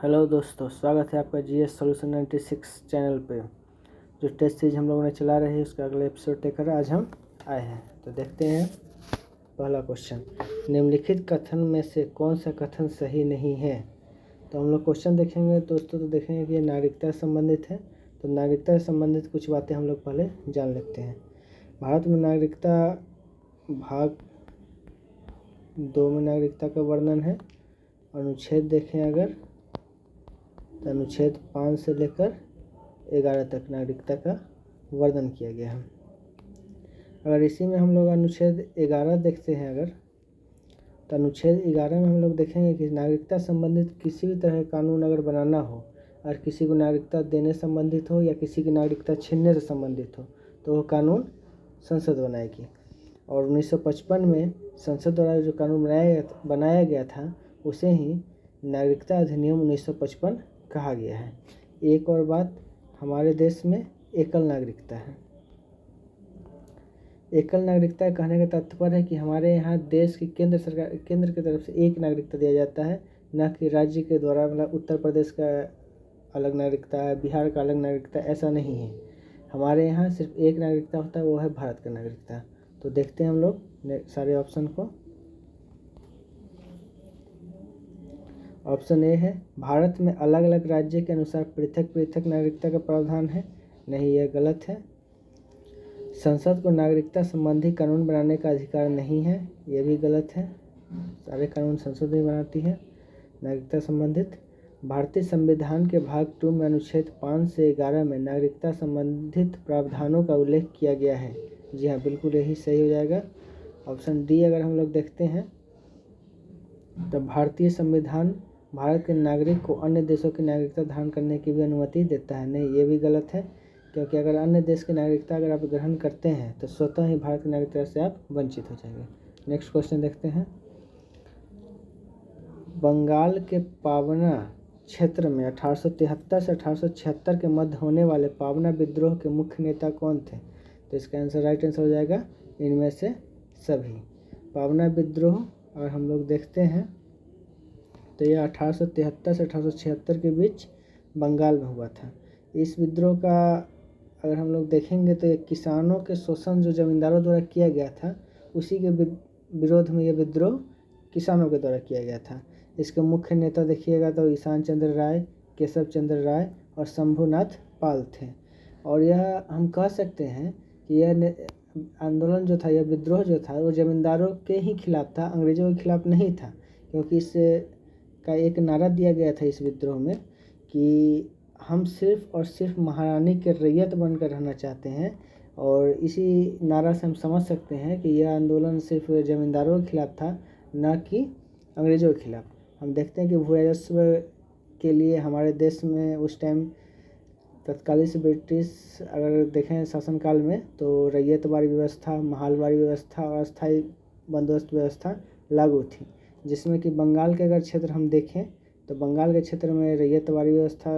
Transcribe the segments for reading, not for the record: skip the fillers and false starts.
Hello दोस्तों, स्वागत है आपका जीएस सॉल्यूशन 96 चैनल पे। जो टेस्ट सीरीज हम लोगों ने चला रहे हैं उसका अगला एपिसोड लेकर आज हम आए हैं। तो देखते हैं पहला क्वेश्चन, निम्नलिखित कथन में से कौन सा कथन सही नहीं है। तो हम लोग क्वेश्चन देखेंगे दोस्तों, तो देखेंगे कि ये नागरिकता से संबंधित है। तो नागरिकता से संबंधित कुछ बातें हम लोग पहले जान लेते हैं। भारत में नागरिकता भाग 2 में नागरिकता का वर्णन है। अनुच्छेद देखें अगर, तो अनुच्छेद 5 से लेकर 11 तक नागरिकता का वर्णन किया गया है। अगर इसी में हम लोग अनुच्छेद 11 देखते हैं अगर, तो अनुच्छेद 11 में हम लोग देखेंगे कि नागरिकता संबंधित किसी भी तरह का कानून अगर बनाना हो और किसी को नागरिकता देने संबंधित हो या किसी की नागरिकता छीनने से संबंधित हो तो वो कानून संसद बनाएगी। और 1955 में संसद द्वारा जो कानून बनाया गया था उसे ही नागरिकता अधिनियम 1955 कहा गया है। एक और बात, हमारे देश में एकल नागरिकता है। एकल नागरिकता कहने का तात्पर्य है कि हमारे यहाँ देश की केंद्र की तरफ से एक नागरिकता दिया जाता है, न कि राज्य के द्वारा। मतलब उत्तर प्रदेश का अलग नागरिकता है, बिहार का अलग नागरिकता, ऐसा नहीं है। हमारे यहाँ सिर्फ एक नागरिकता होता है, वो है भारत का नागरिकता। तो देखते हैं हम लोग सारे ऑप्शन को। ऑप्शन ए है, भारत में अलग अलग राज्य के अनुसार पृथक पृथक नागरिकता का प्रावधान है। नहीं, यह गलत है। संसद को नागरिकता संबंधी कानून बनाने का अधिकार नहीं है, यह भी गलत है। सारे कानून संसद ही बनाती है नागरिकता संबंधित। भारतीय संविधान के भाग 2 में अनुच्छेद 5 से 11 में नागरिकता संबंधित प्रावधानों का उल्लेख किया गया है। जी हाँ, बिल्कुल यही सही हो जाएगा। ऑप्शन डी अगर हम लोग देखते हैं तो भारतीय संविधान भारत के नागरिक को अन्य देशों की नागरिकता धारण करने की भी अनुमति देता है। नहीं, ये भी गलत है, क्योंकि अगर अन्य देश की नागरिकता अगर आप ग्रहण करते हैं तो स्वतः ही भारत की नागरिकता से आप वंचित हो जाएंगे। नेक्स्ट क्वेश्चन देखते हैं। बंगाल के पावना क्षेत्र में 1873 से 1876 के मध्य होने वाले पावना विद्रोह के मुख्य नेता कौन थे। तो इसका आंसर राइट आंसर हो जाएगा इनमें से सभी। पावना विद्रोह अगर हम लोग देखते हैं तो यह 1873 से 1876 के बीच बंगाल में हुआ था। इस विद्रोह का अगर हम लोग देखेंगे तो किसानों के शोषण जो जमींदारों द्वारा किया गया था उसी के विरोध में यह विद्रोह किसानों के द्वारा किया गया था। इसके मुख्य नेता देखिएगा तो ईशान चंद्र राय, केशव चंद्र राय और शंभुनाथ पाल थे। और यह हम कह सकते हैं कि यह आंदोलन जो था, यह विद्रोह जो था वो जमींदारों के ही खिलाफ था, अंग्रेजों के खिलाफ नहीं था। क्योंकि इससे का एक नारा दिया गया था इस विद्रोह में कि हम सिर्फ और सिर्फ महारानी के रैयत बनकर रहना चाहते हैं। और इसी नारा से हम समझ सकते हैं कि यह आंदोलन सिर्फ ज़मींदारों के खिलाफ था, न कि अंग्रेज़ों के खिलाफ। हम देखते हैं कि भू राजस्व के लिए हमारे देश में उस टाइम तत्कालीन ब्रिटिश अगर देखें शासनकाल में तो रैयतवारी व्यवस्था, महालवारी व्यवस्था और अस्थायी बंदोबस्त व्यवस्था लागू थी। जिसमें कि बंगाल के अगर क्षेत्र हम देखें तो बंगाल के क्षेत्र में रैयतवारी व्यवस्था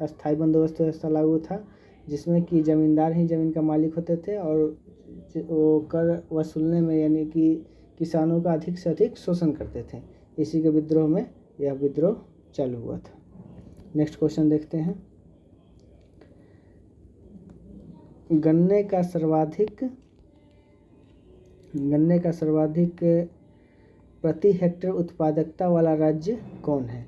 अस्थायी बंदोबस्त व्यवस्था लागू था, जिसमें कि ज़मींदार ही ज़मीन का मालिक होते थे और वो कर वसूलने में यानी कि किसानों का अधिक से अधिक शोषण करते थे। इसी के विद्रोह में यह विद्रोह चालू हुआ था। नेक्स्ट क्वेश्चन देखते हैं। गन्ने का सर्वाधिक प्रति हेक्टेयर उत्पादकता वाला राज्य कौन है।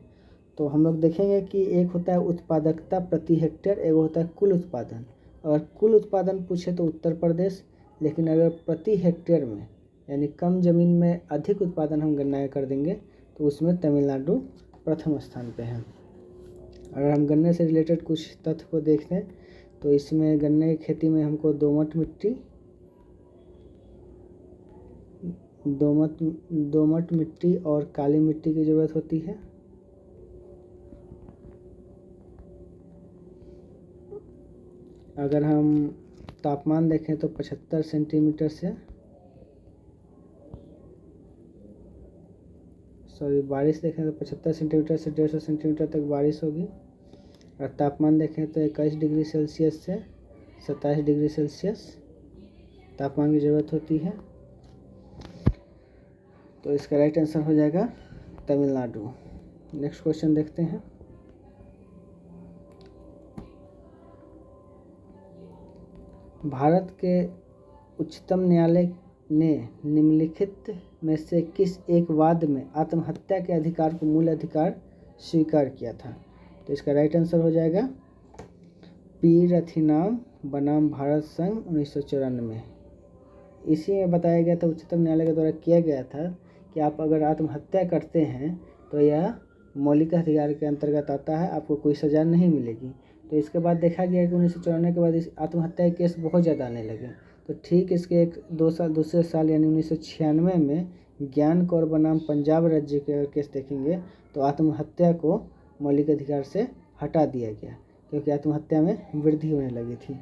तो हम लोग देखेंगे कि एक होता है उत्पादकता प्रति हेक्टेयर, एक होता है कुल उत्पादन। अगर कुल उत्पादन पूछे तो उत्तर प्रदेश, लेकिन अगर प्रति हेक्टेयर में यानी कम ज़मीन में अधिक उत्पादन हम गन्ना कर देंगे तो उसमें तमिलनाडु प्रथम स्थान पे है। अगर हम गन्ने से रिलेटेड कुछ तथ्य को देखें तो इसमें गन्ने की खेती में हमको दोमट मिट्टी और काली मिट्टी की ज़रूरत होती है। अगर हम तापमान देखें तो 75 सेंटीमीटर से बारिश देखें तो 75 सेंटीमीटर से 150 सेंटीमीटर तक बारिश होगी। और तापमान देखें तो 21 डिग्री सेल्सियस से 27 डिग्री सेल्सियस तापमान की ज़रूरत होती है। तो इसका राइट आंसर हो जाएगा तमिलनाडु। नेक्स्ट क्वेश्चन देखते हैं। भारत के उच्चतम न्यायालय ने निम्नलिखित में से किस एक वाद में आत्महत्या के अधिकार को मूल अधिकार स्वीकार किया था? तो इसका राइट आंसर हो जाएगा पी रथिनाम बनाम भारत संघ 1994। इसी में बताया गया था, उच्चतम न्यायालय के द्वारा किया गया था कि आप अगर आत्महत्या करते हैं तो यह मौलिक अधिकार के अंतर्गत आता है, आपको कोई सज़ा नहीं मिलेगी। तो इसके बाद देखा गया कि 1994 के बाद इस आत्महत्या के केस बहुत ज़्यादा आने लगे। तो ठीक इसके दूसरे साल यानी 1996 में ज्ञान कौर बनाम पंजाब राज्य के केस देखेंगे तो आत्महत्या को मौलिक अधिकार से हटा दिया गया, क्योंकि आत्महत्या में वृद्धि होने लगी थी।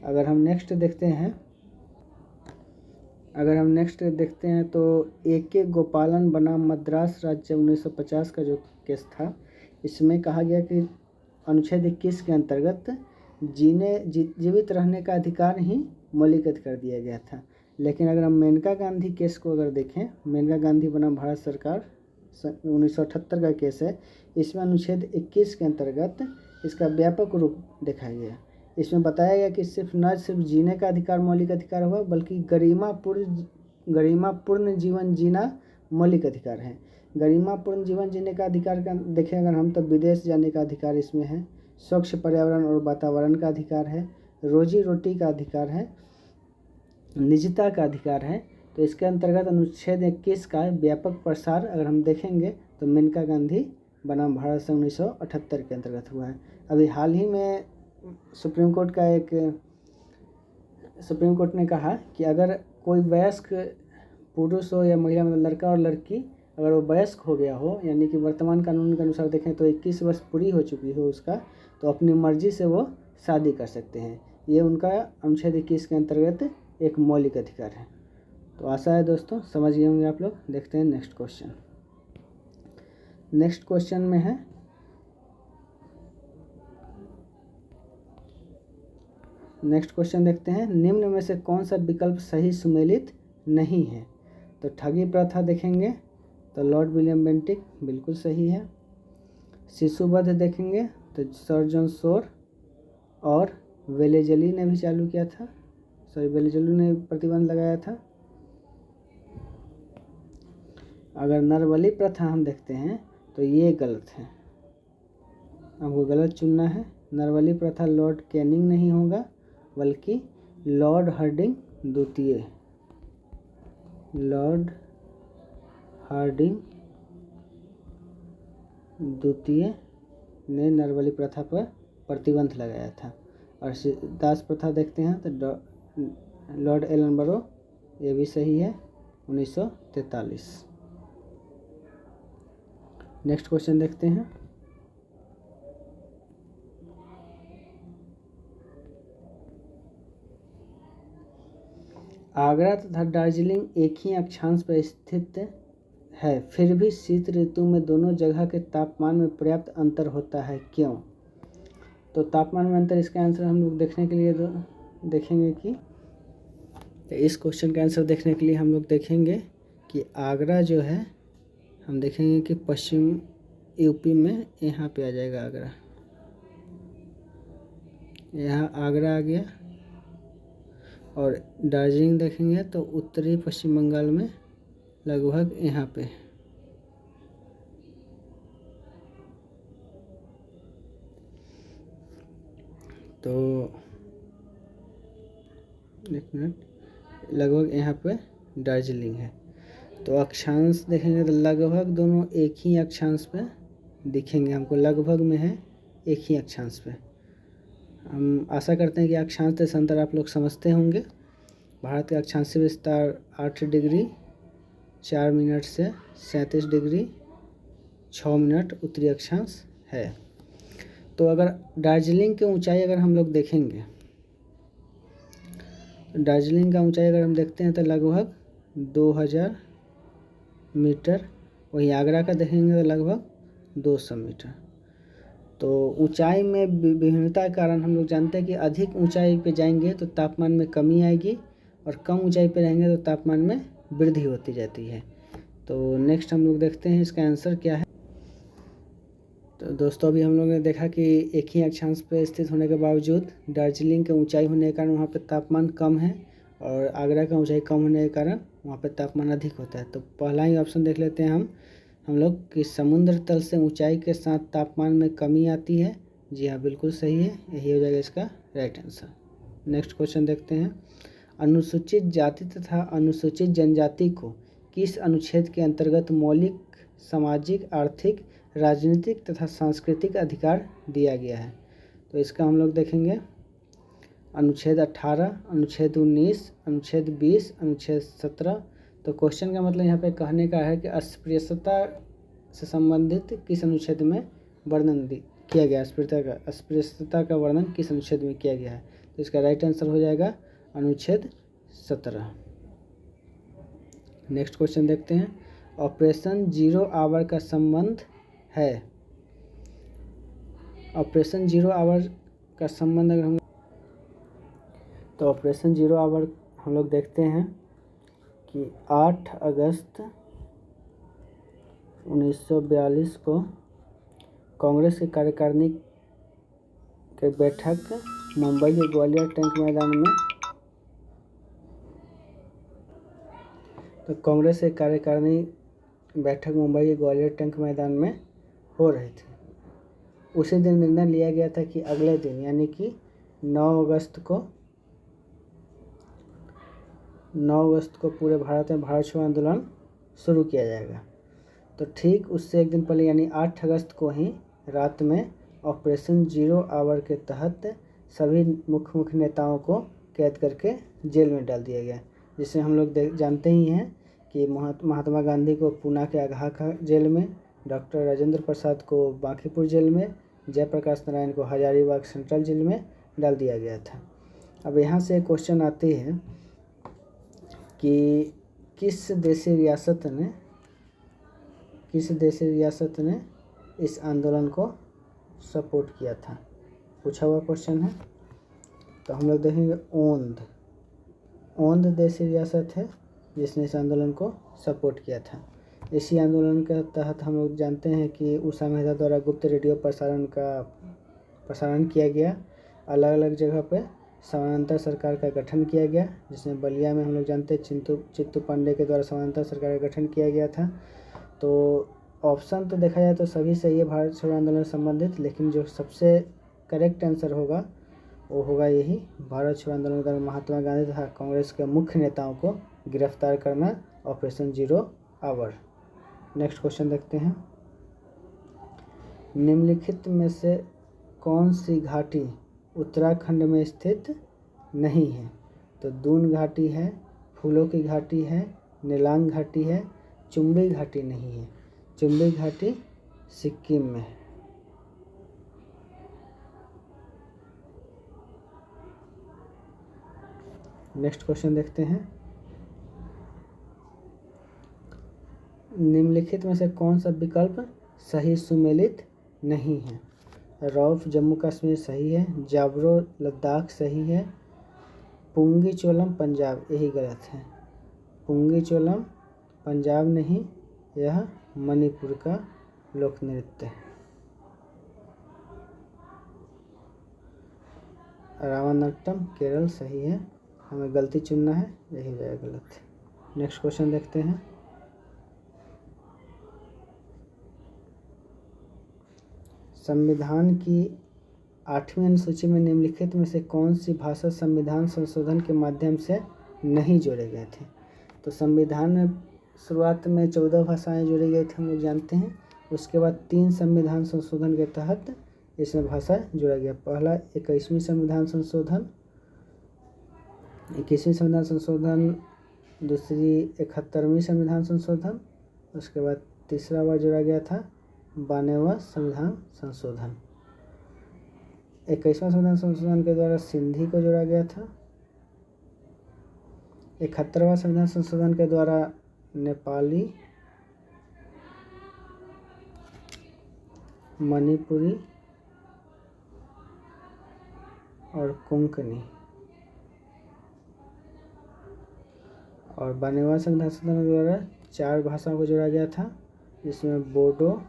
अगर हम नेक्स्ट देखते हैं तो A.K. गोपालन बनाम मद्रास राज्य 1950 का जो केस था, इसमें कहा गया कि अनुच्छेद 21 के अंतर्गत जीवित रहने का अधिकार ही मौलिक अधिकार दिया गया था। लेकिन अगर हम मेनका गांधी केस को अगर देखें, मेनका गांधी बनाम भारत सरकार 1978 का केस है, इसमें अनुच्छेद 21 के अंतर्गत इसका व्यापक रूप देखा गया। इसमें बताया गया कि न सिर्फ जीने का अधिकार मौलिक अधिकार हुआ, बल्कि गरिमापूर्ण जीवन जीना मौलिक अधिकार है। गरिमापूर्ण जीवन जीने का अधिकार का देखें अगर हम, तो विदेश जाने का अधिकार इसमें है, स्वच्छ पर्यावरण और वातावरण का अधिकार है, रोजी रोटी का अधिकार है, निजता का अधिकार है। तो इसके अंतर्गत अनुच्छेद 21 का व्यापक प्रसार अगर हम देखेंगे तो मेनका गांधी बनाम भारत संघ 1978 के अंतर्गत हुआ है। अभी हाल ही में सुप्रीम कोर्ट ने कहा कि अगर कोई वयस्क पुरुष हो या महिला, मतलब लड़का और लड़की, अगर वो वयस्क हो गया हो, यानी कि वर्तमान कानून के अनुसार देखें तो 21 वर्ष पूरी हो चुकी हो उसका, तो अपनी मर्जी से वो शादी कर सकते हैं। ये उनका अनुच्छेद 21 के अंतर्गत एक मौलिक अधिकार है। तो आशा है दोस्तों समझ गए होंगे आप लोग। देखते हैं नेक्स्ट क्वेश्चन। नेक्स्ट क्वेश्चन में है, नेक्स्ट क्वेश्चन देखते हैं, निम्न में से कौन सा विकल्प सही सुमेलित नहीं है? तो ठगी प्रथा देखेंगे तो लॉर्ड विलियम बेंटिक बिल्कुल सही है। शिशुवध देखेंगे तो सर जॉन शोर और वेलेजली ने भी चालू किया था, वेलेजली ने प्रतिबंध लगाया था। अगर नरबली प्रथा हम देखते हैं तो ये गलत है, हमको गलत चुनना है। नरबली प्रथा लॉर्ड कैनिंग नहीं होगा, बल्कि लॉर्ड हार्डिंग द्वितीय, लॉर्ड हार्डिंग द्वितीय ने नरबली प्रथा पर प्रतिबंध लगाया था। और दास प्रथा देखते हैं तो लॉर्ड एलनबरो, ये भी सही है, 1943। नेक्स्ट क्वेश्चन देखते हैं, आगरा तथा दार्जिलिंग एक ही अक्षांश पर स्थित है, फिर भी शीत ऋतु में दोनों जगह के तापमान में पर्याप्त अंतर होता है, क्यों? तो तापमान में अंतर, इसका आंसर हम लोग देखने के लिए देखेंगे कि इस क्वेश्चन का आंसर देखने के लिए हम लोग देखेंगे कि आगरा जो है, हम देखेंगे कि पश्चिम यूपी में यहाँ पे आ जाएगा आगरा, यहाँ आगरा आ गया। और दार्जिलिंग देखेंगे तो उत्तरी पश्चिम बंगाल में लगभग यहाँ पे। तो एक मिनट, लगभग यहाँ पे दार्जिलिंग है। तो अक्षांश देखेंगे तो लगभग दोनों एक ही अक्षांश पे दिखेंगे, हमको लगभग में है एक ही अक्षांश पे। हम आशा करते हैं कि अक्षांश देशांतर आप लोग समझते होंगे। भारत का अक्षांशीय विस्तार 8 डिग्री 4 मिनट से 37 डिग्री 6 मिनट उत्तरी अक्षांश है। तो अगर दार्जिलिंग की ऊंचाई अगर हम लोग देखेंगे, दार्जिलिंग का ऊंचाई अगर हम देखते हैं तो लगभग 2000 मीटर, वहीं आगरा का देखेंगे तो लगभग 200 मीटर। तो ऊंचाई में विभिन्नता के कारण हम लोग जानते हैं कि अधिक ऊंचाई पे जाएंगे तो तापमान में कमी आएगी, और कम ऊंचाई पे रहेंगे तो तापमान में वृद्धि होती जाती है। तो नेक्स्ट हम लोग देखते हैं इसका आंसर क्या है। तो दोस्तों अभी हम लोगों ने देखा कि एक ही अक्षांश पर स्थित होने के बावजूद दार्जिलिंग की ऊंचाई होने के कारण वहाँ पर तापमान कम है और आगरा का ऊंचाई कम होने के कारण वहाँ पर तापमान अधिक होता है। तो पहला ही ऑप्शन देख लेते हैं हम लोग कि समुद्र तल से ऊंचाई के साथ तापमान में कमी आती है। जी हाँ, बिल्कुल सही है, यही हो जाएगा इसका राइट आंसर। नेक्स्ट क्वेश्चन देखते हैं। अनुसूचित जाति तथा अनुसूचित जनजाति को किस अनुच्छेद के अंतर्गत मौलिक सामाजिक, आर्थिक, राजनीतिक तथा सांस्कृतिक अधिकार दिया गया है? तो इसका हम लोग देखेंगे अनुच्छेद 18, अनुच्छेद 19, अनुच्छेद 20, अनुच्छेद 17। तो क्वेश्चन का मतलब यहाँ पे कहने का है कि अस्पृश्यता से संबंधित किस अनुच्छेद में वर्णन किया गया, अस्पृश्यता का वर्णन किस अनुच्छेद में किया गया है? तो इसका राइट आंसर हो जाएगा अनुच्छेद 17। नेक्स्ट क्वेश्चन देखते हैं। ऑपरेशन जीरो आवर का संबंध है, ऑपरेशन जीरो आवर का संबंध अगर हम तो ऑपरेशन जीरो आवर हम लोग देखते हैं कि 8 अगस्त 1942 को कांग्रेस की कार्यकारिणी की बैठक मुंबई के ग्वालियर टैंक मैदान में, तो कांग्रेस की कार्यकारिणी बैठक मुंबई के ग्वालियर टैंक मैदान में हो रही थी। उसी दिन निर्णय लिया गया था कि अगले दिन यानी कि 9 अगस्त को पूरे भारत में भारत छोड़ो आंदोलन शुरू किया जाएगा। तो ठीक उससे एक दिन पहले यानी 8 अगस्त को ही रात में ऑपरेशन जीरो आवर के तहत सभी मुख्य नेताओं को कैद करके जेल में डाल दिया गया, जिसे हम लोग जानते ही हैं कि महात्मा गांधी को पूना के आघा जेल में, डॉक्टर राजेंद्र प्रसाद को बांकीपुर जेल में, जयप्रकाश नारायण को हजारीबाग सेंट्रल जेल में डाल दिया गया था। अब यहाँ से क्वेश्चन आते हैं कि किस देशी रियासत ने इस आंदोलन को सपोर्ट किया था, पूछा हुआ क्वेश्चन है। तो हम लोग देखेंगे ओंद देशी रियासत है जिसने इस आंदोलन को सपोर्ट किया था। इसी आंदोलन के तहत हम लोग जानते हैं कि उषा मेहता द्वारा गुप्त रेडियो प्रसारण किया गया। अलग अलग जगह पे समानांतर सरकार का गठन किया गया, जिसमें बलिया में हम लोग जानते हैं चित्तू पांडे के द्वारा समानांतर सरकार का गठन किया गया था। तो ऑप्शन तो देखा जाए तो सभी सही है भारत छोड़ो आंदोलन से संबंधित, लेकिन जो सबसे करेक्ट आंसर होगा वो होगा यही, भारत छोड़ो आंदोलन के दौरान महात्मा गांधी तथा कांग्रेस के मुख्य नेताओं को गिरफ्तार करना, operation zero hour. Next question देखते हैं। निम्नलिखित में से कौन सी घाटी उत्तराखंड में स्थित नहीं है? तो दून घाटी है, फूलों की घाटी है, नीलांग घाटी है, चुम्बी घाटी नहीं है। चुम्बी घाटी सिक्किम में है। नेक्स्ट क्वेश्चन देखते हैं। निम्नलिखित में से कौन सा विकल्प सही सुमेलित नहीं है? रौफ जम्मू कश्मीर सही है, जाबरो लद्दाख सही है, पुंगी चोलम पंजाब यही गलत है। पुंगी चोलम पंजाब नहीं, यह मणिपुर का लोक नृत्य है। रामानाट्यम केरल सही है, हमें गलती चुनना है, यही जाएगा गलत। नेक्स्ट क्वेश्चन देखते हैं। संविधान की 8वीं अनुसूची में निम्नलिखित में से कौन सी भाषा संविधान संशोधन के माध्यम से नहीं जोड़े गए थे? तो संविधान में शुरुआत में 14 भाषाएं जोड़ी गई थी, हम लोग जानते हैं। उसके बाद 3 संविधान संशोधन के तहत इसमें भाषा जोड़ा गया। पहला 21वीं संविधान संशोधन, दूसरी 71वीं संविधान संशोधन, उसके बाद तीसरा बार जोड़ा गया था 92वां संविधान संशोधन। 21वां संविधान संशोधन के द्वारा सिंधी को जोड़ा गया था। 71वां संविधान संशोधन के द्वारा नेपाली, मणिपुरी और कोंकणी, और 92वां संविधान संशोधन के द्वारा 4 भाषाओं को जोड़ा गया था, जिसमें बोडो,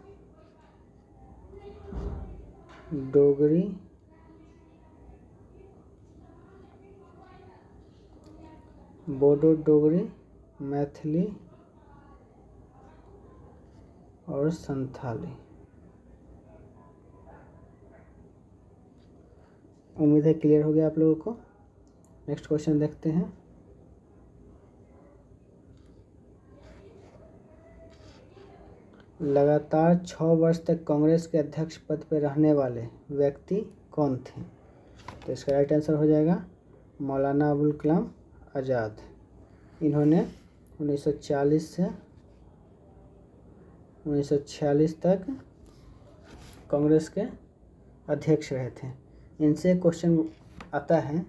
डोगरी, बोडो डोगरी, मैथिली और संथाली। उम्मीद है क्लियर हो गया आप लोगों को। नेक्स्ट क्वेश्चन देखते हैं। लगातार 6 वर्ष तक कांग्रेस के अध्यक्ष पद पर रहने वाले व्यक्ति कौन थे? तो इसका राइट आंसर हो जाएगा मौलाना अबुल कलाम आज़ाद। इन्होंने 1940 से 1946 तक कांग्रेस के अध्यक्ष रहे थे। इनसे क्वेश्चन आता है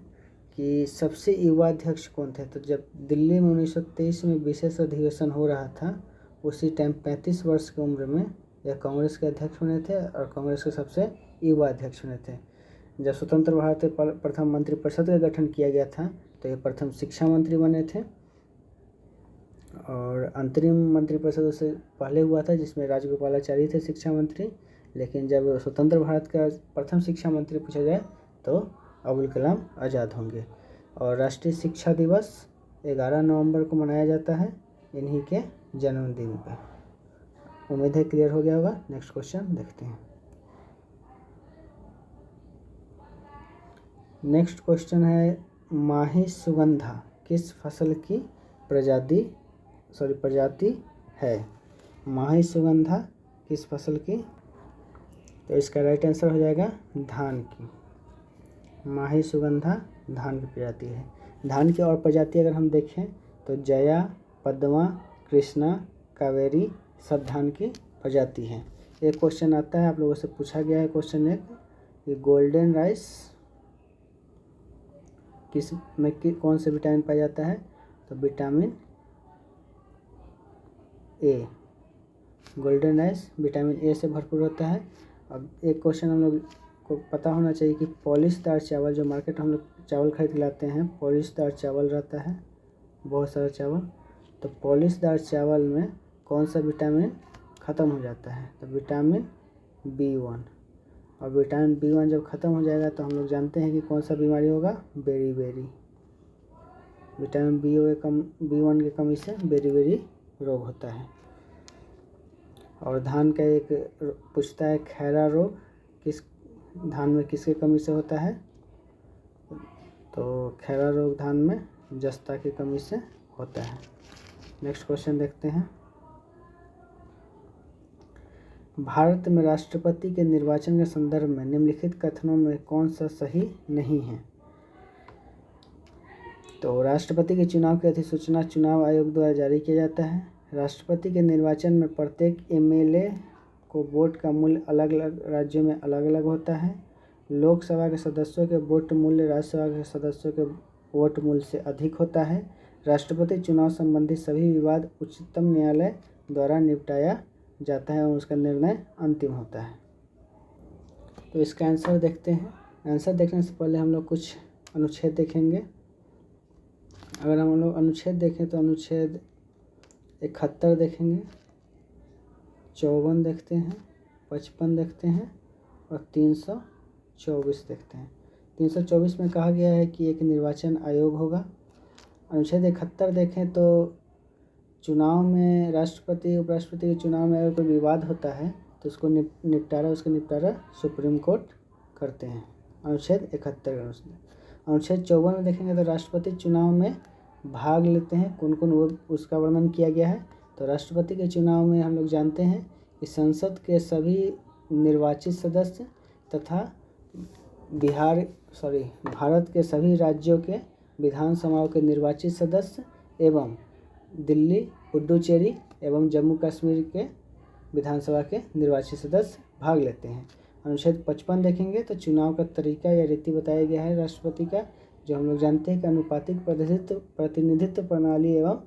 कि सबसे युवा अध्यक्ष कौन थे? तो जब दिल्ली में 1923 में विशेष अधिवेशन हो रहा था, उसी टाइम 35 वर्ष की उम्र में यह कांग्रेस के अध्यक्ष बने थे और कांग्रेस के सबसे युवा अध्यक्ष बने थे। जब स्वतंत्र भारत में प्रथम मंत्रिपरिषद का गठन किया गया था तो ये प्रथम शिक्षा मंत्री बने थे और अंतरिम मंत्रिपरिषद से पहले हुआ था जिसमें राजगोपालाचारी थे शिक्षा मंत्री। लेकिन जब स्वतंत्र भारत का प्रथम शिक्षा मंत्री पूछा जाए तो अबुल कलाम आज़ाद होंगे। और राष्ट्रीय शिक्षा दिवस 11 नवंबर को मनाया जाता है इन्हीं के जन्मदिन पर। उम्मीद है क्लियर हो गया होगा। नेक्स्ट क्वेश्चन देखते हैं। नेक्स्ट क्वेश्चन है माही सुगंधा किस फसल की प्रजाति है? माही सुगंधा किस फसल की? तो इसका राइट आंसर हो जाएगा धान की। माही सुगंधा धान की प्रजाति है। धान की और प्रजाति अगर हम देखें तो जया, पद्मा, कृष्णा, कावेरी सब धान की प्रजाति है। एक क्वेश्चन आता है आप लोगों से पूछा गया है क्वेश्चन एक कि गोल्डन राइस किस में कौन से विटामिन पाया जाता है? तो vitamin A. Golden rice vitamin A से भरपूर होता है। अब एक क्वेश्चन हम लोग को पता होना चाहिए कि पॉलिशदार चावल जो मार्केट हम लोग चावल खरीद लाते हैं, पॉलिशदार चावल रहता है, बहुत सारा चावल। तो पॉलिशदार चावल में कौन सा विटामिन ख़त्म हो जाता है? तो विटामिन B1। और विटामिन B1 जब ख़त्म हो जाएगा तो हम लोग जानते हैं कि कौन सा बीमारी होगा? बेरी। विटामिन B1 की कमी से बेरी रोग होता है। और धान का एक पूछता है खैरा रोग किस धान में किसकी कमी से होता है? तो खैरा रोग धान में जस्ता की कमी से होता है। नेक्स्ट क्वेश्चन देखते हैं। भारत में राष्ट्रपति के निर्वाचन के संदर्भ में निम्नलिखित कथनों में कौन सा सही नहीं है? तो राष्ट्रपति के चुनाव की अधिसूचना चुनाव आयोग द्वारा जारी किया जाता है। राष्ट्रपति के निर्वाचन में प्रत्येक MLA को वोट का मूल्य अलग अलग राज्यों में अलग अलग होता है। लोकसभा के सदस्यों के वोट मूल्य राज्यसभा के सदस्यों के वोट मूल्य से अधिक होता है। राष्ट्रपति चुनाव संबंधी सभी विवाद उच्चतम न्यायालय द्वारा निपटाया जाता है और उसका निर्णय अंतिम होता है। तो इसका आंसर देखते हैं। आंसर देखने से पहले हम लोग कुछ अनुच्छेद देखेंगे। अगर हम लोग अनुच्छेद देखें तो अनुच्छेद 71 देखेंगे, 54 देखते हैं, 55 देखते हैं और 324 देखते हैं। 324 में कहा गया है कि एक निर्वाचन आयोग होगा। अनुच्छेद 71 देखें तो चुनाव में राष्ट्रपति उपराष्ट्रपति के चुनाव में अगर कोई विवाद होता है तो उसका निपटारा सुप्रीम कोर्ट करते हैं। अनुच्छेद 71 का अनुच्छेद 54 में देखेंगे तो राष्ट्रपति चुनाव में भाग लेते हैं कौन कौन, वो उसका वर्णन किया गया है। तो राष्ट्रपति के चुनाव में हम लोग जानते हैं कि संसद के सभी निर्वाचित सदस्य तथा भारत के सभी राज्यों के विधानसभाओं के निर्वाचित सदस्य एवं दिल्ली, पुडुचेरी एवं जम्मू कश्मीर के विधानसभा के निर्वाचित सदस्य भाग लेते हैं। अनुच्छेद 55 देखेंगे तो चुनाव का तरीका या रीति बताया गया है राष्ट्रपति का, जो हम लोग जानते हैं कि अनुपातिक प्रतिनिधित्व प्रणाली एवं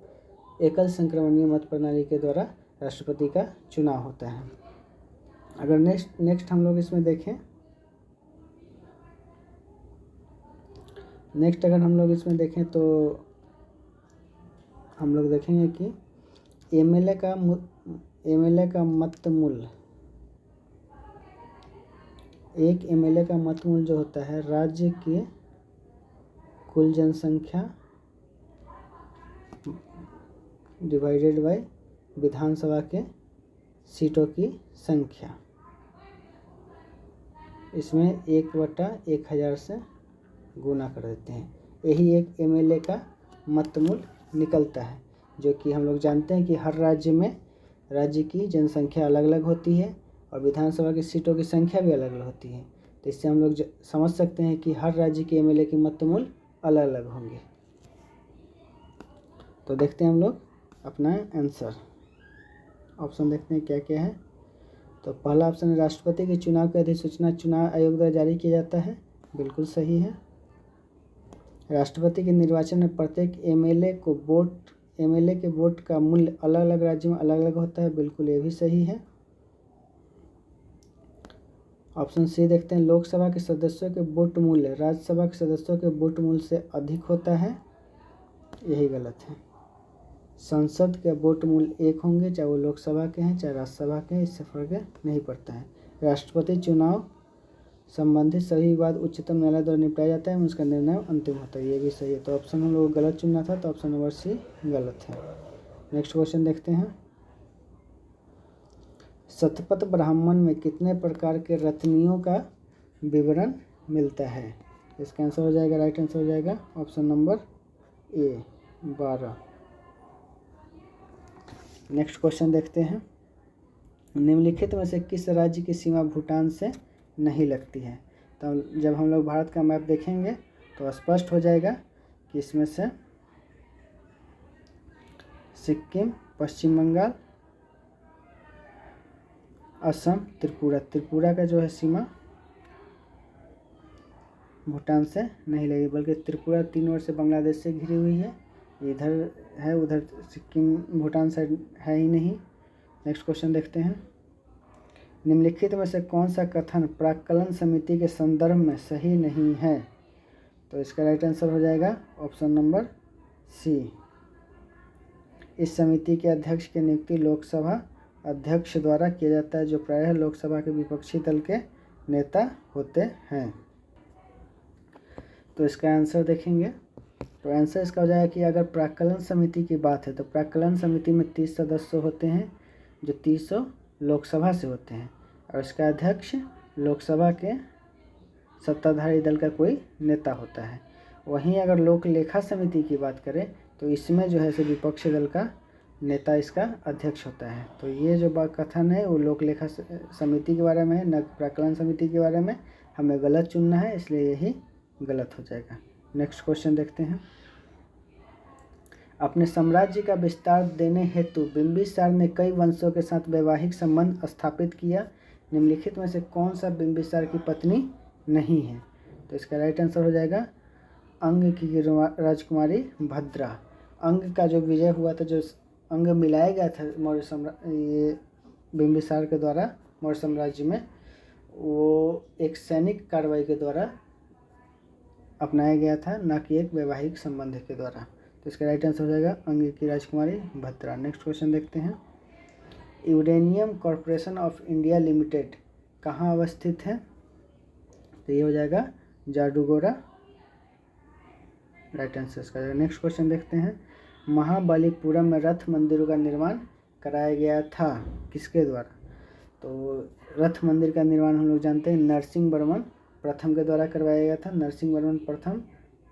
एकल संक्रमणीय मत प्रणाली के द्वारा राष्ट्रपति का चुनाव होता है। अगर नेक्स्ट हम लोग इसमें देखें, अगर हम लोग इसमें देखें तो हम लोग देखेंगे कि MLA का मत मूल्य एक एमएलए का मत मूल्य जो होता है राज्य की कुल जनसंख्या डिवाइडेड बाय विधानसभा के सीटों की संख्या, इसमें 1/1000 से गुना कर देते हैं। यही एक एमएलए का मत मूल्य निकलता है, जो कि हम लोग जानते हैं कि हर राज्य में राज्य की जनसंख्या अलग अलग होती है और विधानसभा की सीटों की संख्या भी अलग अलग होती है। तो इससे हम लोग समझ सकते हैं कि हर राज्य के एमएलए की मत मूल्य अलग अलग होंगे। तो देखते हैं हम लोग अपना आंसर। ऑप्शन देखते हैं क्या क्या है। तो पहला ऑप्शन है राष्ट्रपति के चुनाव की अधिसूचना चुनाव आयोग द्वारा जारी किया जाता है, बिल्कुल सही है। राष्ट्रपति के निर्वाचन में प्रत्येक एमएलए के वोट का मूल्य अलग अलग राज्यों में अलग अलग होता है, बिल्कुल ये भी सही है। ऑप्शन सी देखते हैं लोकसभा के सदस्यों के वोट मूल्य राज्यसभा के सदस्यों के वोट मूल्य से अधिक होता है, यही गलत है। संसद के वोट मूल्य एक होंगे, चाहे वो लोकसभा के हैं चाहे राज्यसभा के हैं, इससे फर्क नहीं पड़ता है। राष्ट्रपति चुनाव संबंधित सभी विवाद उच्चतम न्यायालय द्वारा निपटाया जाता है, उसका निर्णय अंतिम होता है, ये भी सही है। तो ऑप्शन हम लोग गलत चुनना था, तो ऑप्शन नंबर सी गलत है। नेक्स्ट क्वेश्चन देखते हैं। शतपथ ब्राह्मण में कितने प्रकार के रत्नियों का विवरण मिलता है? इसका आंसर हो जाएगा, राइट आंसर हो जाएगा option number A 12। Next question देखते हैं। निम्नलिखित में से किस राज्य की सीमा भूटान से नहीं लगती है? तो जब हम लोग भारत का मैप देखेंगे तो स्पष्ट हो जाएगा कि इसमें से सिक्किम, पश्चिम बंगाल, असम, त्रिपुरा का जो है सीमा भूटान से नहीं लगी, बल्कि त्रिपुरा 3 ओर से बांग्लादेश से घिरी हुई है। इधर है, उधर सिक्किम भूटान साइड है ही नहीं। नेक्स्ट क्वेश्चन देखते हैं। निम्नलिखित में से कौन सा कथन प्राक्कलन समिति के संदर्भ में सही नहीं है? तो इसका राइट आंसर हो जाएगा ऑप्शन नंबर सी। इस समिति के अध्यक्ष की नियुक्ति लोकसभा अध्यक्ष द्वारा किया जाता है, जो प्रायः लोकसभा के विपक्षी दल के नेता होते हैं। तो इसका आंसर देखेंगे तो आंसर इसका हो जाएगा कि अगर प्राक्कलन समिति की बात है तो प्राक्कलन समिति में 30 सदस्य होते हैं, जो 30 लोकसभा से होते हैं, और इसका अध्यक्ष लोकसभा के सत्ताधारी दल का कोई नेता होता है। वहीं अगर लोक लेखा समिति की बात करें तो इसमें जो है सो विपक्षी दल का नेता इसका अध्यक्ष होता है। तो ये जो कथन है वो लोक लेखा समिति के बारे में है, न प्राक्कलन समिति के बारे में। हमें गलत चुनना है, इसलिए यही गलत हो जाएगा। नेक्स्ट क्वेश्चन देखते हैं। अपने साम्राज्य का विस्तार देने हेतु बिंबिसार ने कई वंशों के साथ वैवाहिक संबंध स्थापित किया। निम्नलिखित में से कौन सा बिंबिसार की पत्नी नहीं है? तो इसका राइट आंसर हो जाएगा अंग की राजकुमारी भद्रा। अंग का जो विजय हुआ था, जो अंग मिलाया गया था ये बिंबिसार के द्वारा मौर्य साम्राज्य में, वो एक सैनिक कार्रवाई के द्वारा अपनाया गया था, न कि एक वैवाहिक संबंध के द्वारा। तो इसका राइट आंसर हो जाएगा अंग की राजकुमारी भद्रा। नेक्स्ट क्वेश्चन देखते हैं। Uranium corporation of India limited कहाँ अवस्थित है? तो ये हो जाएगा जाडूगोड़ा, राइट आंसर इसका। नेक्स्ट क्वेश्चन देखते हैं। महाबलीपुरम में रथ मंदिरों का निर्माण कराया गया था, किसके द्वारा? तो रथ मंदिर का निर्माण हम लोग जानते हैं नरसिंह वर्मन प्रथम के द्वारा करवाया गया था। नरसिंह वर्मन प्रथम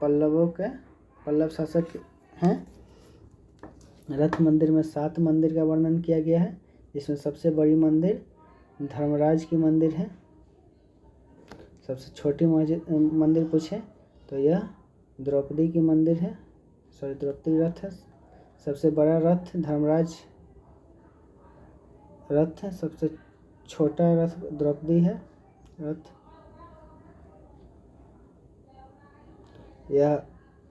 पल्लव शासक हैं। रथ मंदिर में 7 मंदिर का वर्णन किया गया है, जिसमें सबसे बड़ी मंदिर धर्मराज की मंदिर है। सबसे छोटी मंदिर पूछे तो यह द्रौपदी की मंदिर है, द्रौपदी रथ है। सबसे बड़ा रथ धर्मराज रथ है, सबसे छोटा रथ द्रौपदी है रथ। यह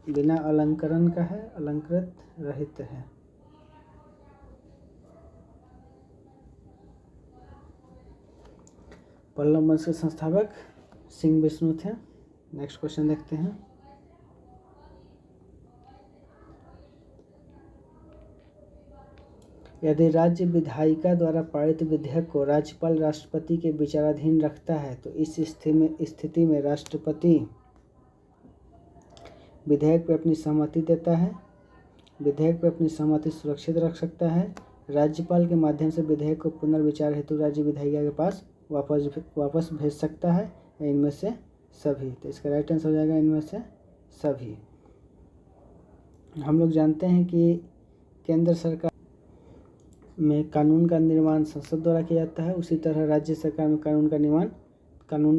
बिना अलंकरण का है, अलंकृत रहित है। पल्लव वंश के संस्थापक सिंह विष्णु थे। नेक्स्ट क्वेश्चन देखते हैं। यदि राज्य विधायिका द्वारा पारित विधेयक को राज्यपाल राष्ट्रपति के विचाराधीन रखता है तो इस स्थिति में राष्ट्रपति विधेयक पर अपनी सहमति देता है। विधेयक पर अपनी सहमति सुरक्षित रख सकता है। राज्यपाल के माध्यम से विधेयक को पुनर्विचार हेतु राज्य विधायिका के पास वापस भेज सकता है, इनमें से सभी। तो इसका राइट आंसर हो जाएगा इनमें से सभी। हम लोग जानते हैं कि केंद्र सरकार में कानून का निर्माण संसद द्वारा किया जाता है, उसी तरह राज्य सरकार में कानून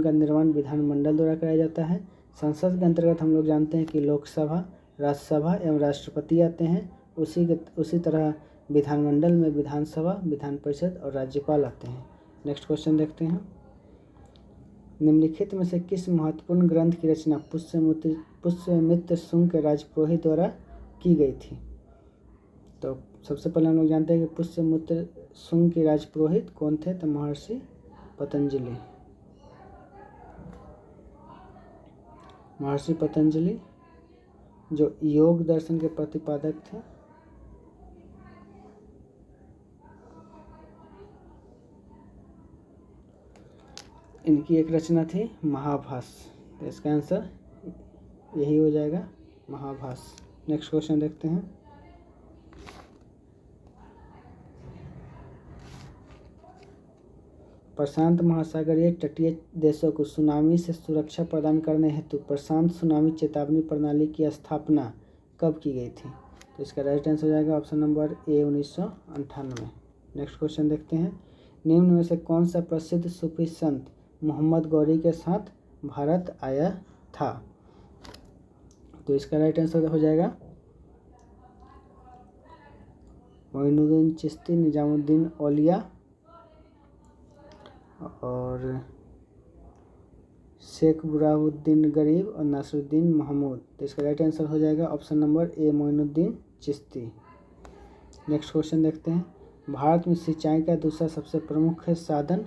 का निर्माण विधानमंडल द्वारा कराया जाता है। संसद के अंतर्गत हम लोग जानते हैं कि लोकसभा, राज्यसभा एवं राष्ट्रपति आते हैं। उसी तरह विधानमंडल में विधानसभा, विधान परिषद और राज्यपाल आते हैं। नेक्स्ट क्वेश्चन देखते हैं। निम्नलिखित में से किस महत्वपूर्ण ग्रंथ की रचना पुष्यमित्र शुंग के राजपुरोहित द्वारा की गई थी? तो सबसे पहले हम लोग जानते हैं कि पुष्यमित्र शुंग के राजपुरोहित कौन थे? तो महर्षि पतंजलि। महर्षि पतंजलि जो योग दर्शन के प्रतिपादक थे। इनकी एक रचना थी महाभाष्य। तो इसका आंसर यही हो जाएगा, महाभाष्य। नेक्स्ट क्वेश्चन देखते हैं। प्रशांत महासागरीय तटीय देशों को सुनामी से सुरक्षा प्रदान करने हेतु प्रशांत सुनामी चेतावनी प्रणाली की स्थापना कब की गई थी? तो इसका राइट आंसर हो जाएगा option number A 1998। Next question देखते हैं। निम्न में से कौन सा प्रसिद्ध सूफी संत मोहम्मद गौरी के साथ भारत आया था? तो इसका राइट आंसर हो जाएगा मोइनुद्दीन चिश्ती, निजामुद्दीन औलिया और शेख बुरहानुद्दीन गरीब और नासिरुद्दीन महमूद। तो इसका राइट आंसर हो जाएगा option number A Moinuddin Chishti. Next question देखते हैं। भारत में सिंचाई का दूसरा सबसे प्रमुख साधन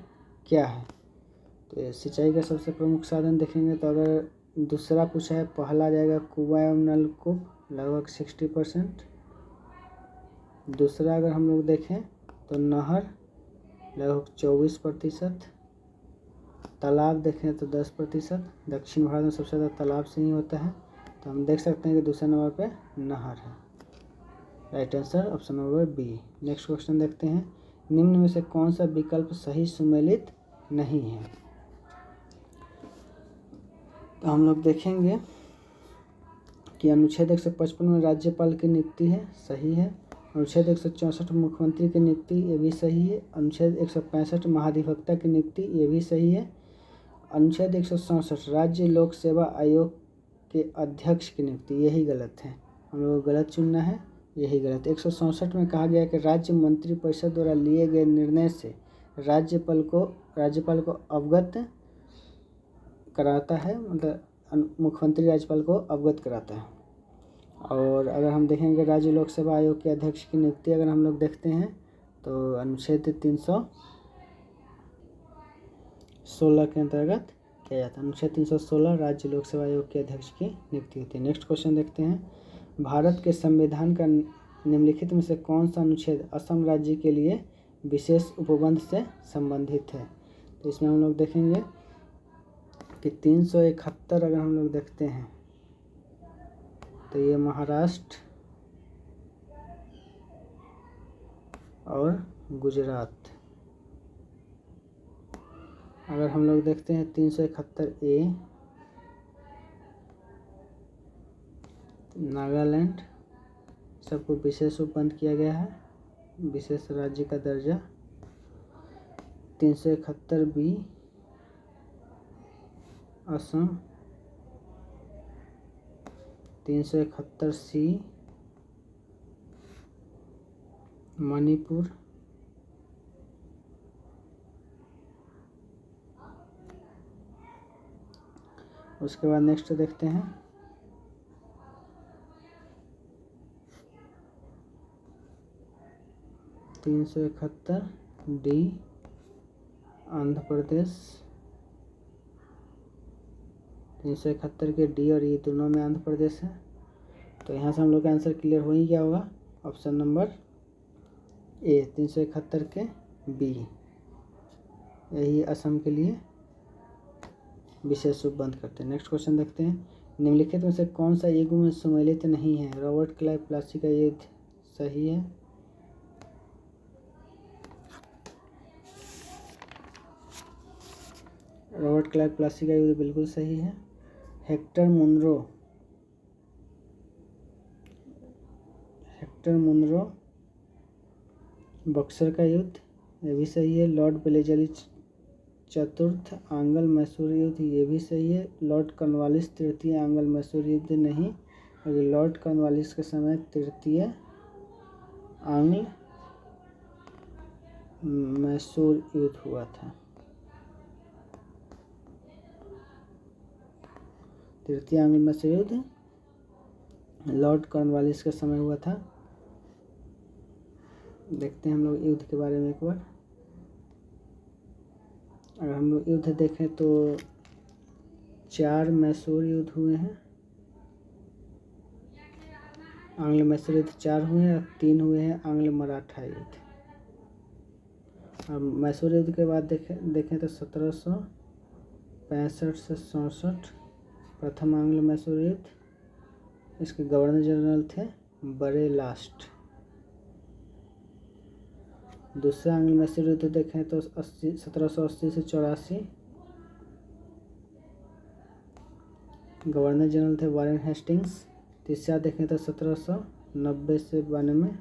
क्या है? तो सिंचाई का सबसे प्रमुख साधन देखेंगे तो अगर दूसरा पूछा है, पहला जाएगा कुआं एवं नलकूप लगभग 60%। दूसरा अगर हम लोग देखें तो नहर लगभग 24%। तालाब देखें तो 10%। दक्षिण भारत में सबसे ज़्यादा तालाब से ही होता है, तो हम देख सकते हैं कि दूसरे नंबर पे नहर है। Right answer option number B. Next question देखते हैं। निम्न में से कौन सा विकल्प सही सुमेलित नहीं है? तो हम लोग देखेंगे कि अनुच्छेद 155 में राज्यपाल की नियुक्ति है, सही है। अनुच्छेद 164 मुख्यमंत्री की नियुक्ति, ये भी सही है। अनुच्छेद 165 महाधिवक्ता की नियुक्ति, ये भी सही है। अनुच्छेद 167 राज्य लोक सेवा आयोग के अध्यक्ष की नियुक्ति, यही गलत है। हम लोग को गलत चुनना है, यही गलत। 167 में कहा गया है कि राज्य मंत्रिपरिषद द्वारा लिए गए निर्णय से राज्यपाल को अवगत कराता है, मतलब मुख्यमंत्री राज्यपाल को अवगत कराता है। और अगर हम देखेंगे राज्य लोक सेवा आयोग के अध्यक्ष की नियुक्ति अगर हम लोग देखते हैं तो अनुच्छेद 316 के अंतर्गत किया जाता है। अनुच्छेद 316 राज्य लोक सेवा आयोग के अध्यक्ष की नियुक्ति होती है। नेक्स्ट क्वेश्चन देखते हैं। भारत के संविधान का निम्नलिखित में से कौन सा अनुच्छेद असम राज्य के लिए विशेष उपबंध से संबंधित है? तो इसमें हम लोग देखेंगे कि 371 अगर हम लोग देखते हैं तो ये महाराष्ट्र और गुजरात। अगर हम लोग देखते हैं 371A नागालैंड, सबको विशेष उपबंध किया गया है, विशेष राज्य का दर्जा। 371B असम, 371C मणिपुर, उसके बाद नेक्स्ट देखते हैं 371D आंध्र प्रदेश। 371 के डी और ई दोनों में आंध्र प्रदेश है। तो यहाँ से हम लोग का आंसर क्लियर हो ही गया होगा, ऑप्शन नंबर ए, 371 के बी, यही असम के लिए विशेष रूप बंद करते हैं। नेक्स्ट क्वेश्चन देखते हैं, निम्नलिखित में से कौन सा युग में सुमेलित नहीं है? रॉबर्ट क्लाइव प्लासी का युद्ध सही है। रॉबर्ट क्लाइव प्लासी का युद्ध बिल्कुल सही है। हेक्टर मुनरो बक्सर का युद्ध, ये भी सही है। लॉर्ड वेलेस्ली चतुर्थ आंग्ल मैसूर युद्ध, ये भी सही है। लॉर्ड कॉर्नवालिस तृतीय आंग्ल मैसूर युद्ध नहीं, और लॉर्ड कॉर्नवालिस के समय तृतीय आंग्ल मैसूर युद्ध हुआ था। तृतीय आंग्ल मैसूर युद्ध लॉर्ड कॉर्नवालिस के समय हुआ था। देखते हैं हम लोग युद्ध के बारे में एक बार। अगर हम लोग युद्ध देखें तो 4 मैसूर युद्ध हुए हैं। आंग्ल मैसूर युद्ध 4 हुए हैं और 3 हुए हैं आंग्ल मराठा युद्ध। अब मैसूर युद्ध के बाद देखें तो 1765 से 67 प्रथम आंग्ल मैसूर युद्ध, इसके गवर्नर जनरल थे बड़े लास्ट। दूसरा आंग्ल मैसूर युद्ध देखें तो 1780 से 84, गवर्नर जनरल थे वारेन हेस्टिंग्स। तीसरा देखें तो 1790 से 92,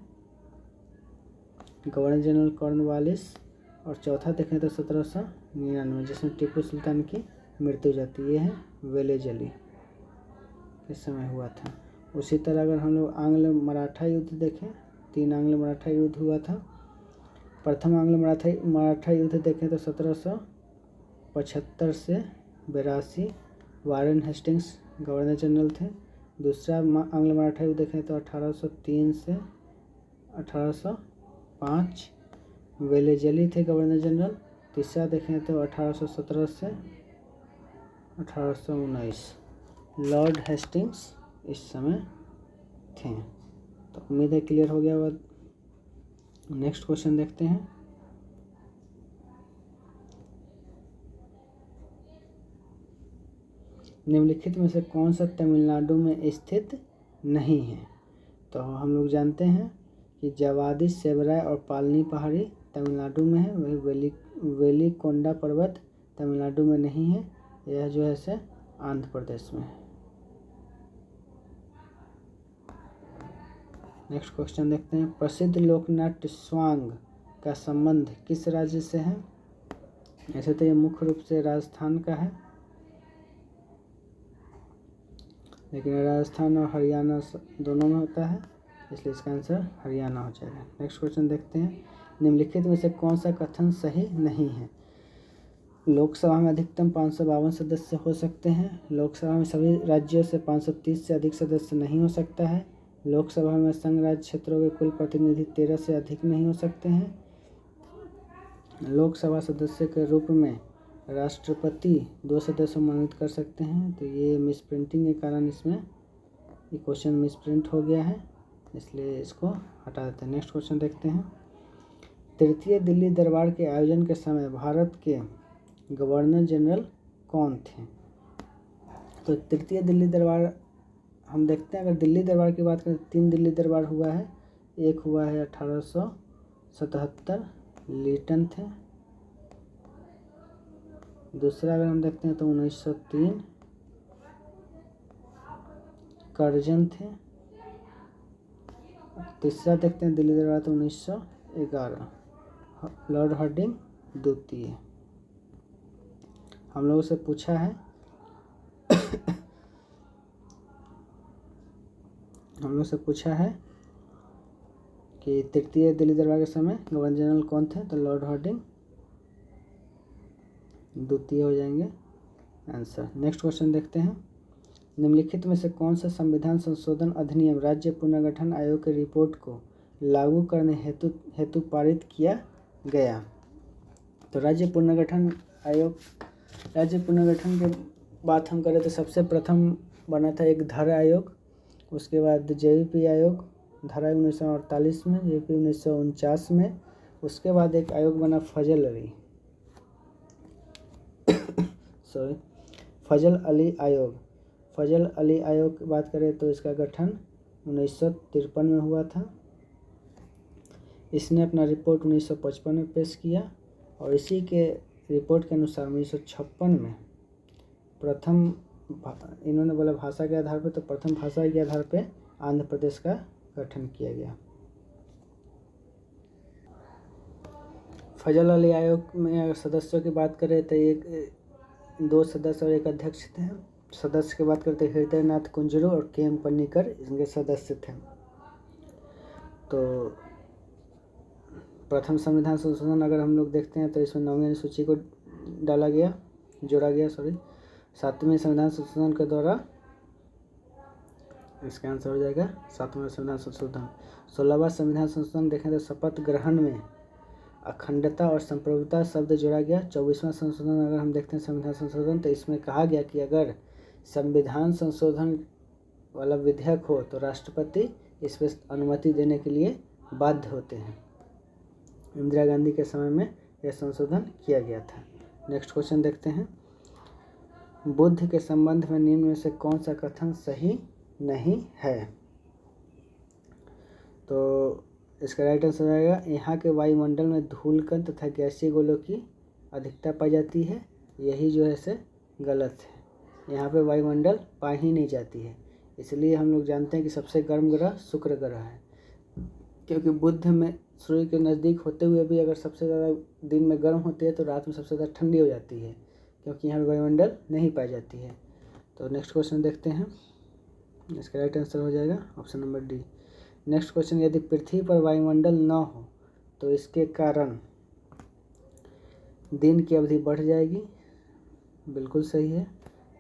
गवर्नर जनरल कॉर्नवालिस। और चौथा देखें तो 1799, जिसमें टीपू सुल्तान की मृत्यु जाती है, ये है वेलेजली के समय हुआ था। उसी तरह अगर हम लोग आंग्ल मराठा युद्ध देखें, 3 आंग्ल मराठा युद्ध हुआ था। प्रथम आंग्ल मराठा युद्ध देखें तो 1775 से 82, वारेन हेस्टिंग्स गवर्नर जनरल थे। दूसरा आंग्ल मराठा युद्ध देखें तो 1803 से 1805, वेलेजली थे गवर्नर जनरल। तीसरा देखें तो 1817 से 1819, लॉर्ड हेस्टिंग्स इस समय थे। तो उम्मीद है क्लियर हो गया। नेक्स्ट क्वेश्चन देखते हैं, निम्नलिखित में से कौन सा तमिलनाडु में स्थित नहीं है? तो हम लोग जानते हैं कि जवादी, सेवराय और पालनी पहाड़ी तमिलनाडु में है, वही वेलिकोंडा पर्वत तमिलनाडु में नहीं है, यह जो है से आंध्र प्रदेश में है। नेक्स्ट क्वेश्चन देखते हैं, प्रसिद्ध लोकनाट्य स्वांग का संबंध किस राज्य से है? ऐसे तो ये मुख्य रूप से राजस्थान का है, लेकिन राजस्थान और हरियाणा दोनों में होता है, इसलिए इसका आंसर हरियाणा हो जाएगा। नेक्स्ट क्वेश्चन देखते हैं, निम्नलिखित में से कौन सा कथन सही नहीं है? लोकसभा में अधिकतम 552 सदस्य हो सकते हैं। लोकसभा में सभी राज्यों से 530 से अधिक सदस्य नहीं हो सकता है। लोकसभा में संघ राज्य क्षेत्रों के कुल प्रतिनिधि 13 से अधिक नहीं हो सकते हैं। लोकसभा सदस्य के रूप में राष्ट्रपति 2 सदस्य मनोनीत कर सकते हैं। तो ये मिसप्रिंटिंग के कारण इसमें ये क्वेश्चन मिसप्रिंट हो गया है, इसलिए इसको हटा देते हैं। नेक्स्ट क्वेश्चन देखते हैं, तृतीय दिल्ली दरबार के आयोजन के समय भारत के गवर्नर जनरल कौन थे? तो तृतीय दिल्ली दरबार हम देखते हैं, अगर दिल्ली दरबार की बात करें तो 3 दिल्ली दरबार हुआ है। एक हुआ है 1877, लीटन थे। दूसरा अगर हम देखते हैं तो 1903, कर्जन थे। तीसरा देखते हैं दिल्ली दरबार तो 1911, लॉर्ड हार्डिंग द्वितीय। हम लोगों से पूछा है कि तृतीय दिल्ली दरबार के समय गवर्नर जनरल कौन थे? तो लॉर्ड हार्डिंग द्वितीय हो जाएंगे आंसर। नेक्स्ट क्वेश्चन देखते हैं, निम्नलिखित में से कौन सा संविधान संशोधन अधिनियम राज्य पुनर्गठन आयोग की रिपोर्ट को लागू करने हेतु पारित किया गया? तो राज्य पुनर्गठन की बात हम करें तो सबसे प्रथम बना था एक धर आयोग, उसके बाद जेवीपी आयोग, धारा 1948 में, यूपी 1949 में। उसके बाद एक आयोग बना फजल अली फजल अली आयोग। फजल अली आयोग की बात करें तो इसका गठन 1953 में हुआ था। इसने अपना रिपोर्ट 1955 में पेश किया और इसी के रिपोर्ट के अनुसार 1956 में प्रथम, इन्होंने बोला भाषा के आधार पर, तो प्रथम भाषा के आधार पर आंध्र प्रदेश का गठन किया गया। फजल अली आयोग में अगर सदस्यों की बात करें तो एक 2 सदस्य और एक अध्यक्ष थे। सदस्य की बात करते हृदय नाथ कुंजरू और के.एम. पन्नीकर इनके सदस्य थे। तो प्रथम संविधान संशोधन अगर हम लोग देखते हैं तो इसमें 9वीं अनुसूची को जोड़ा गया 7वें संविधान संशोधन के द्वारा, इसका आंसर हो जाएगा 7वां संविधान संशोधन। 16वां संविधान संशोधन देखें तो शपथ ग्रहण में अखंडता और संप्रभुता शब्द जोड़ा गया। 24वां संशोधन अगर हम देखते हैं संविधान संशोधन, तो इसमें कहा गया कि अगर संविधान संशोधन वाला विधेयक हो तो राष्ट्रपति इस पर अनुमति देने के लिए बाध्य होते हैं। इंदिरा गांधी के समय में यह संशोधन किया गया था। नेक्स्ट क्वेश्चन देखते हैं, बुद्ध के संबंध में निम्न में से कौन सा कथन सही नहीं है? तो इसका राइट आंसर आएगा, यहाँ के वायुमंडल में धूलकण तथा गैसीय गोलों की अधिकता पाई जाती है। यही जो है से गलत है। यहाँ पे वायुमंडल पाई ही नहीं जाती है। इसलिए हम लोग जानते हैं कि सबसे गर्म ग्रह शुक्र ग्रह है, क्योंकि बुध में सूर्य के नज़दीक होते हुए भी अगर सबसे ज़्यादा दिन में गर्म होती है तो रात में सबसे ज़्यादा ठंडी हो जाती है, क्योंकि यहाँ वायुमंडल नहीं पाई जाती है। तो नेक्स्ट क्वेश्चन देखते हैं, इसका राइट आंसर हो जाएगा option number D. Next question, यदि पृथ्वी पर वायुमंडल न हो तो इसके कारण दिन की अवधि बढ़ जाएगी। बिल्कुल सही है।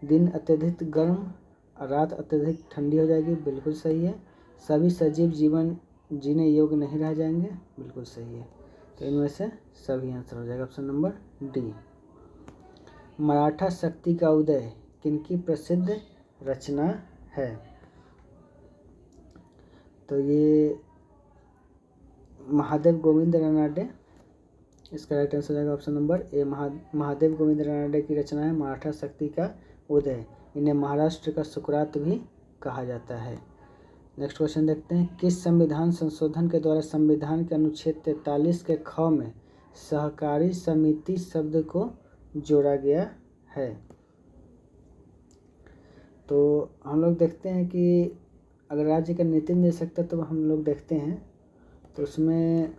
दिन अत्यधिक गर्म और रात अत्यधिक ठंडी हो जाएगी। बिल्कुल सही है। सभी सजीव जीवन जीने योग्य नहीं रह जाएंगे। बिल्कुल सही है। तो इनमें से सभी आंसर हो जाएगा ऑप्शन नंबर डी। मराठा शक्ति का उदय किनकी प्रसिद्ध रचना है? तो ये महादेव गोविंद रानडे, इसका राइट आंसर हो जाएगा option number A. Mahadev Govind Ranade की रचना है मराठा शक्ति का उदय। इन्हें महाराष्ट्र का सुकरात भी कहा जाता है। नेक्स्ट क्वेश्चन देखते हैं, किस संविधान संशोधन के द्वारा संविधान के अनुच्छेद 43 के ख में सहकारी समिति शब्द को जोड़ा गया है? तो हम लोग देखते हैं कि अगर राज्य का नीति निर्देशक तो हम लोग देखते हैं तो उसमें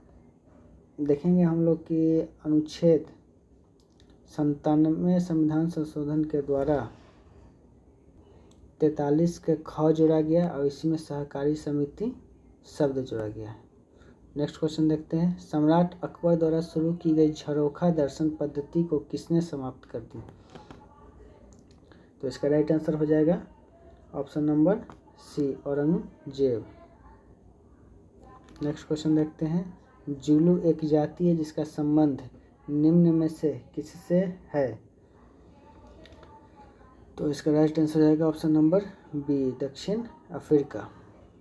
देखेंगे हम लोग कि अनुच्छेद 97 संविधान संशोधन के द्वारा 43 के ख जोड़ा गया और इसी में सहकारी समिति शब्द जोड़ा गया है। नेक्स्ट क्वेश्चन देखते हैं, सम्राट अकबर द्वारा शुरू की गई झरोखा दर्शन पद्धति को किसने समाप्त कर दी? तो इसका राइट आंसर हो जाएगा option number C, Aurangzeb. Next question देखते हैं, जुलू एक जाति है जिसका संबंध निम्न में से किससे है? तो इसका राइट आंसर हो जाएगा ऑप्शन नंबर बी, दक्षिण अफ्रीका।